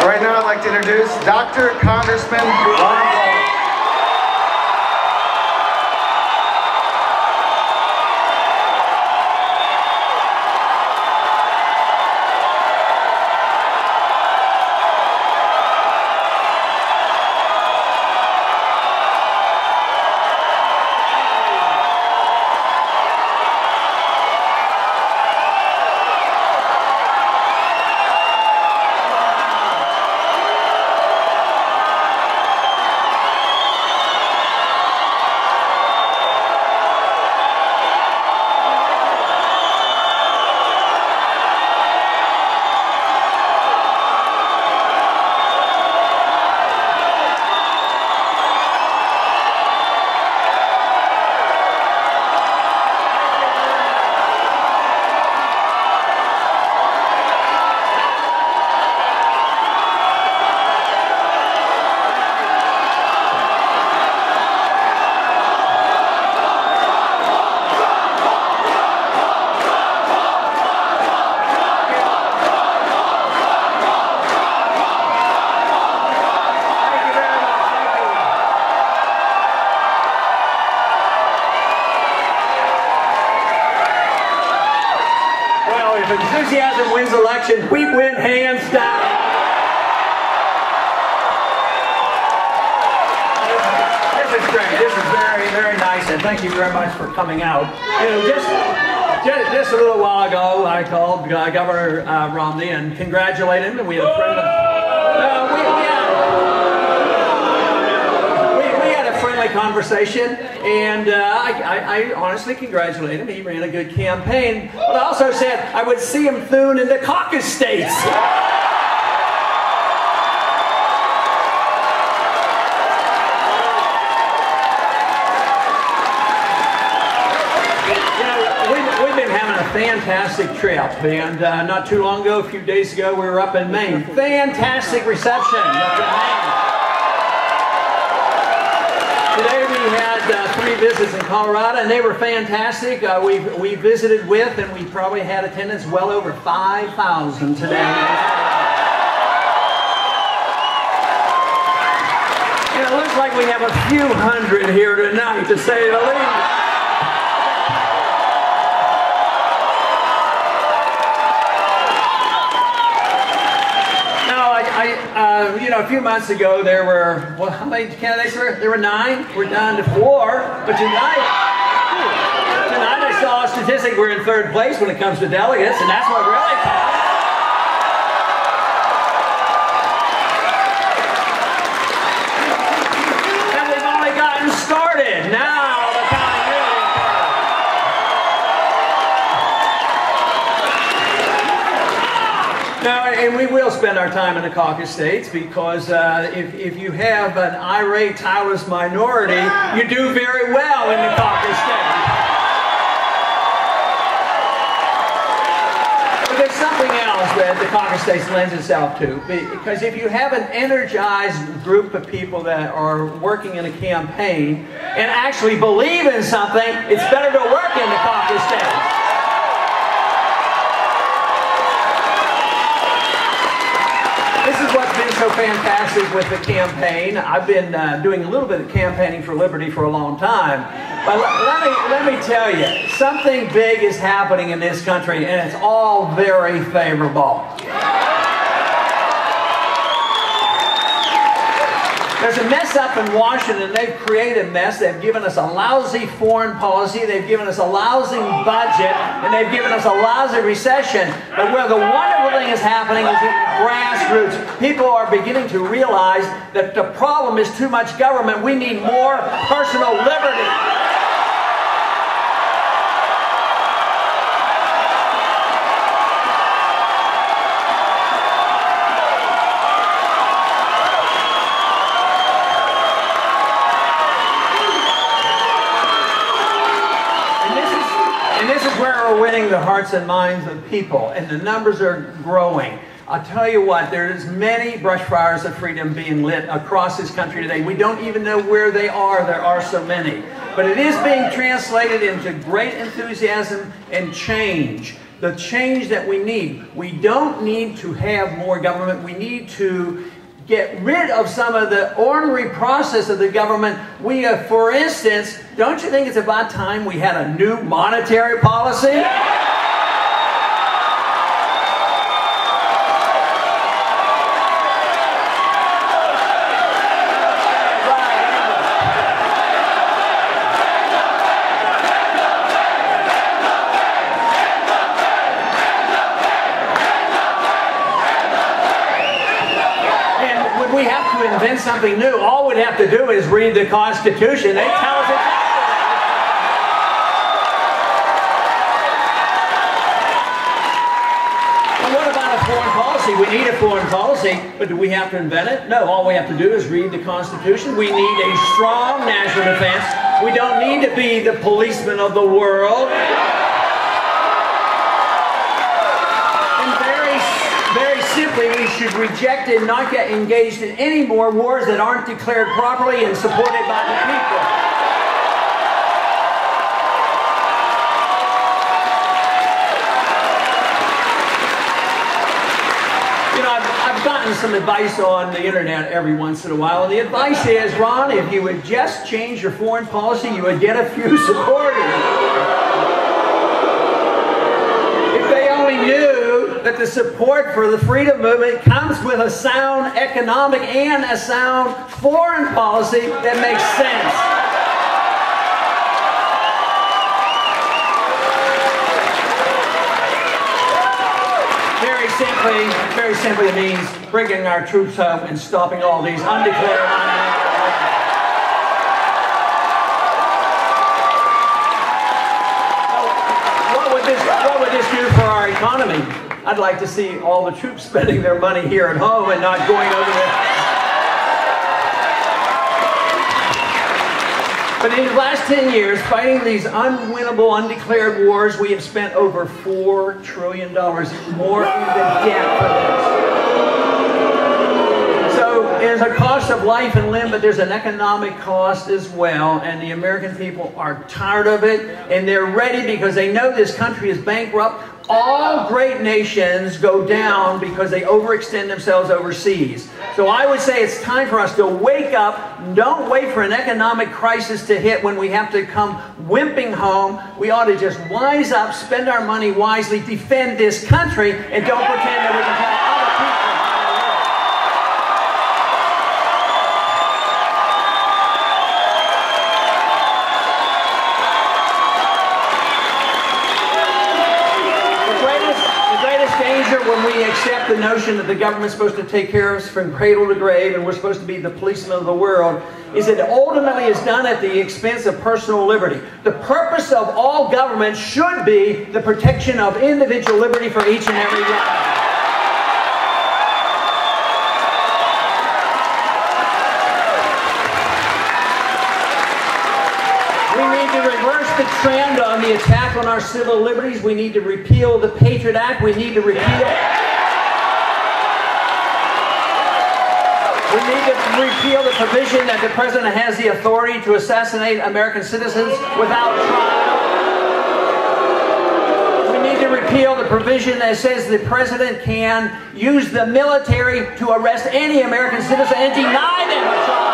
Right now I'd like to introduce Dr. Congressman Ron. If enthusiasm wins elections, we win hands down. This is great. This is very, very nice, and thank you very much for coming out. You know, just a little while ago, I called Governor Romney and congratulated him, and we had a friend of. Conversation, and I honestly congratulate him. He ran a good campaign, but I also said I would see him soon in the caucus states. You know, we've been having a fantastic trip, and not too long ago, a few days ago, we were up in Maine. Fantastic reception up in Maine. Today we had 3 visits in Colorado, and they were fantastic. We visited with, and we probably had attendance well over 5,000 today. And it looks like we have a few hundred here tonight, to say the least. You know, a few months ago there were, well, how many candidates were there? There were 9. We're down to 4. But tonight I saw a statistic. We're in 3rd place when it comes to delegates, and that's what really counts. And we've only gotten started. Now the counting really starts. Now, and we will spend our time in the caucus states, because if you have an irate, tireless minority, you do very well in the caucus states. But there's something else that the caucus states lends itself to, because if you have an energized group of people that are working in a campaign and actually believe in something, it's better to work in the caucus states. This is what's been so fantastic with the campaign. I've been doing a little bit of campaigning for liberty for a long time. But let me tell you, something big is happening in this country, and it's all very favorable. There's a mess up in Washington. They've created a mess. They've given us a lousy foreign policy. They've given us a lousy budget. And they've given us a lousy recession. But where the wonderful thing is happening is at the grassroots. People are beginning to realize that the problem is too much government. We need more personal liberty. We're winning the hearts and minds of people, and the numbers are growing. I'll tell you what, there's many brush fires of freedom being lit across this country today. We don't even know where they are. There are so many. But it is being translated into great enthusiasm and change. the change that we need. We don't need to have more government. We need to get rid of some of the ornery process of the government. For instance, don't you think it's about time we had a new monetary policy? We have to invent something new. All we'd have to do is read the Constitution. They tell us exactly. And what about a foreign policy? We need a foreign policy, but do we have to invent it? No, all we have to do is read the Constitution. We need a strong national defense. We don't need to be the policeman of the world. Very simply, we should reject and not get engaged in any more wars that aren't declared properly and supported by the people. You know, I've gotten some advice on the internet every once in a while, and the advice is, Ron, if you would just change your foreign policy, you would get a few supporters. If they only knew that the support for the freedom movement comes with a sound economic and a sound foreign policy that makes sense. Very simply, it means bringing our troops home and stopping all these undeclared. What would this do for our economy? I'd like to see all the troops spending their money here at home and not going over there. But in the last 10 years, fighting these unwinnable, undeclared wars, we have spent over $4 trillion more in the debt for this. So there's a cost of life and limb, but there's an economic cost as well. And the American people are tired of it, and they're ready because they know this country is bankrupt. All great nations go down because they overextend themselves overseas. So I would say it's time for us to wake up. Don't wait for an economic crisis to hit when we have to come wimping home. We ought to just wise up, spend our money wisely, defend this country, and don't pretend that we can tell other people. When we accept the notion that the government's supposed to take care of us from cradle to grave and we're supposed to be the policemen of the world, is that ultimately is done at the expense of personal liberty. The purpose of all government should be the protection of individual liberty for each and every one. We need to reverse the trend on the attack on our civil liberties. We need to repeal the Patriot Act. We need to repeal the provision that the President has the authority to assassinate American citizens without trial. We need to repeal the provision that says the President can use the military to arrest any American citizen and deny them a trial.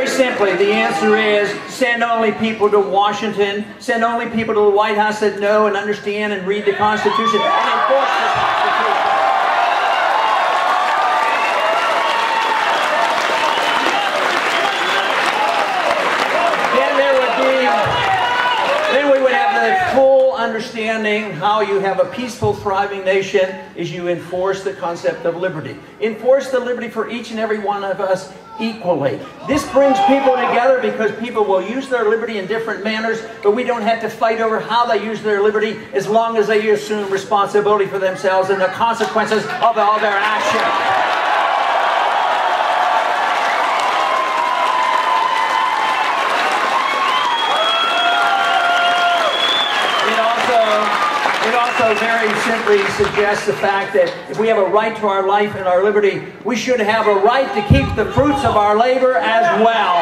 Simply, the answer is send only people to Washington, send only people to the White House that know and understand and read the Constitution and enforce the Constitution. Then we would have the full understanding how you have a peaceful, thriving nation is you enforce the concept of liberty. Enforce the liberty for each and every one of us equally. This brings people together because people will use their liberty in different manners, but we don't have to fight over how they use their liberty as long as they assume responsibility for themselves and the consequences of all their actions. It also very simply suggests the fact that if we have a right to our life and our liberty, we should have a right to keep the fruits of our labor as well.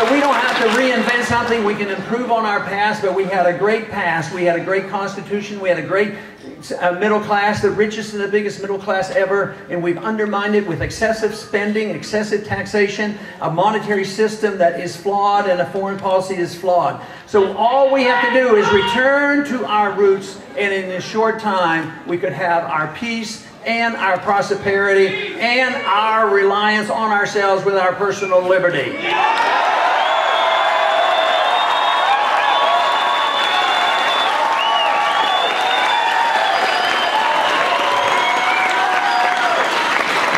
so we don't have to reinvent something. We can improve on our past, but we had a great past. We had a great constitution. We had a great middle class, the richest and the biggest middle class ever, and we've undermined it with excessive spending, excessive taxation, a monetary system that is flawed, and a foreign policy that is flawed. So all we have to do is return to our roots, and in a short time we could have our peace and our prosperity and our reliance on ourselves with our personal liberty.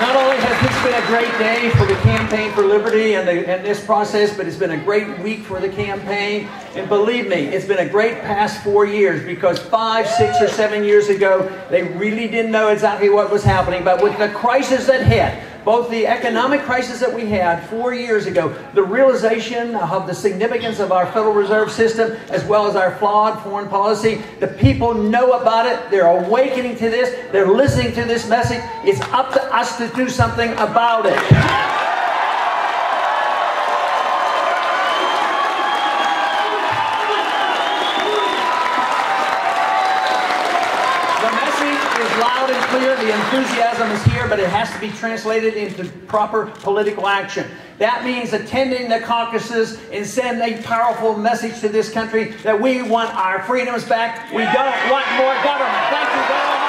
Not only has this been a great day for the campaign for liberty and this process, but it's been a great week for the campaign. And believe me, it's been a great past 4 years, because 5, 6, or 7 years ago, they really didn't know exactly what was happening. But with the crisis that hit, both the economic crisis that we had 4 years ago, the realization of the significance of our Federal Reserve System, as well as our flawed foreign policy, the people know about it. They're awakening to this. They're listening to this message. It's up to us to do something about it. Loud and clear, the enthusiasm is here, but it has to be translated into proper political action. That means attending the caucuses and sending a powerful message to this country that we want our freedoms back. We don't want more government. Thank you very much.